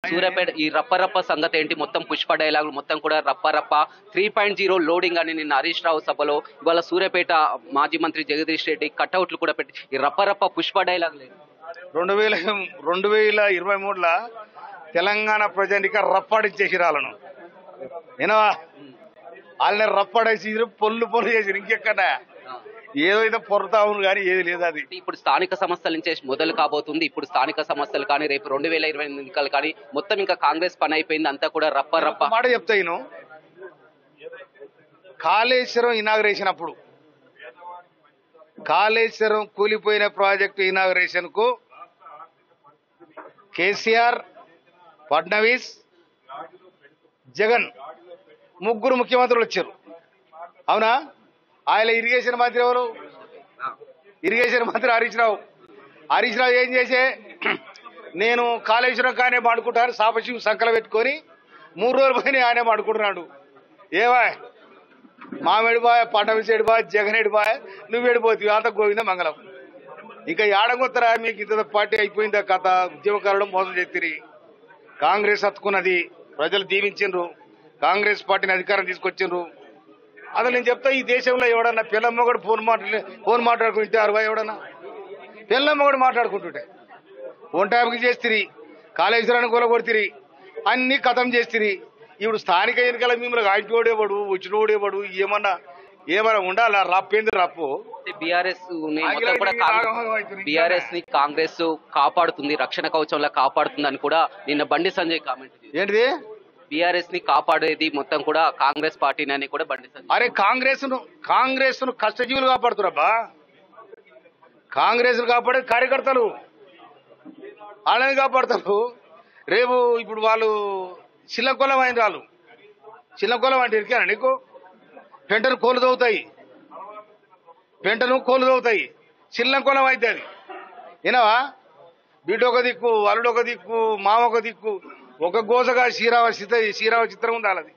సూర్యాపేట ఈ రప్పరప్ప సంగతి ఏంటి? మొత్తం పుష్ప డైలాగులు మొత్తం కూడా రప్పరప్ప 3.0 లోడింగ్ అని నిన్న హరీష్ రావు సభలో, ఇవాళ సూర్యాపేట మాజీ మంత్రి జగదీష్ రెడ్డి కట్అవుట్లు కూడా పెట్టి ఈ రప్పరప్ప పుష్ప డైలాగ్ లేదు. 2023 తెలంగాణ ప్రజానిక రప్పాడిచ్చేసి వాళ్ళను ఏనవా వాళ్ళని రప్పాడేసి పొల్లు చేసి ఇంకెక్కడ ఏదో అయితే పొరతా ఉంది కానీ ఏది లేదు. అది ఇప్పుడు స్థానిక సమస్యల నుంచే మొదలు కాబోతుంది. ఇప్పుడు స్థానిక సమస్యలు కానీ రేపు 2028 ఎన్నికలు కానీ మొత్తం ఇంకా కాంగ్రెస్ పని అయిపోయింది. అంతా కూడా రప్ప మాట చెప్తాను. కాళేశ్వరం ఇనాగరేషన్ అప్పుడు కాళేశ్వరం కూలిపోయిన ప్రాజెక్టు ఇనాగరేషన్ కు కేసీఆర్, ఫడ్నవీస్, జగన్ ముగ్గురు ముఖ్యమంత్రులు వచ్చారు. అవునా? ఆయన ఇరిగేషన్ మంత్రి ఎవరు? ఇరిగేషన్ మంత్రి హరీష్ రావు. హరీష్ రావు ఏం చేసే, నేను కాళేశ్వరం కానే మాడుకుంటాను సాపశివి సంకల పెట్టుకొని 3 రోజులు పోయి ఆయనే మాడుకుంటున్నాడు. ఏవా మామిడిబాయ్, ఫడ్నవీస్ ఎడిబాయ్, జగన్ ఎడిబాయ్, నువ్వు ఎడిపోతావు అంత గోవింద మంగళం. ఇంకా ఏడగొత్తరా మీకు ఇంత పార్టీ అయిపోయిందా కథ? ఉద్యమకారులు మోసం చేతిరి. కాంగ్రెస్ హత్తుకున్నది, ప్రజలు దీవించిండ్రు, కాంగ్రెస్ పార్టీని అధికారం తీసుకొచ్చిండ్రు. అసలు నేను చెప్తా, ఈ దేశంలో ఎవడన్నా పిల్లమ్మ కూడా ఫోన్ మాట్లాడుకుంటే అరవై ఎవడన్నా పిల్లమ్మ కూడా మాట్లాడుకుంటుంటే ఒంటాపికి చేస్తుంది, కాళేశ్వరాన్ని కూలగొడితిరి, అన్ని కథం చేస్తుంది. ఇప్పుడు స్థానిక ఎన్నికల మిమ్మల్ని ఆంటోడేవాడు వచ్చినోడేవాడు ఏమన్నా ఉండాలా? రప్పేంది రప్పు. బీఆర్ఎస్ ని కాంగ్రెస్ కాపాడుతుంది, రక్షణ కవచంలా కాపాడుతుంది అని కూడా నిన్న బండి సంజయ్ కామెంట్. ఏంటిది? బీఆర్ఎస్ ని కాపాడేది మొత్తం కూడా కాంగ్రెస్ పార్టీని అని కూడా బండి సంజయ్. అరే కాంగ్రెస్ ను కష్టజీవులు కాపాడుతురబ్బా. కాంగ్రెస్ కాపాడే కార్యకర్తలు వాళ్ళని కాపాడతారు. రేపు ఇప్పుడు వాళ్ళు చిల్లకొలం అయిన వాళ్ళు చిల్లకొలం అంటే ఇరికానా నీకు? పెంటను కోలు తవ్వుతాయి, చిల్లంకొలం అయితే అది వినవా? బిడ్డ ఒక దిక్కు, అల్లుడు ఒక దిక్కు, మామ ఒక దిక్కు, ఒక గోసగా శ్రీరామ చిత్రం ఉంది వాళ్ళది.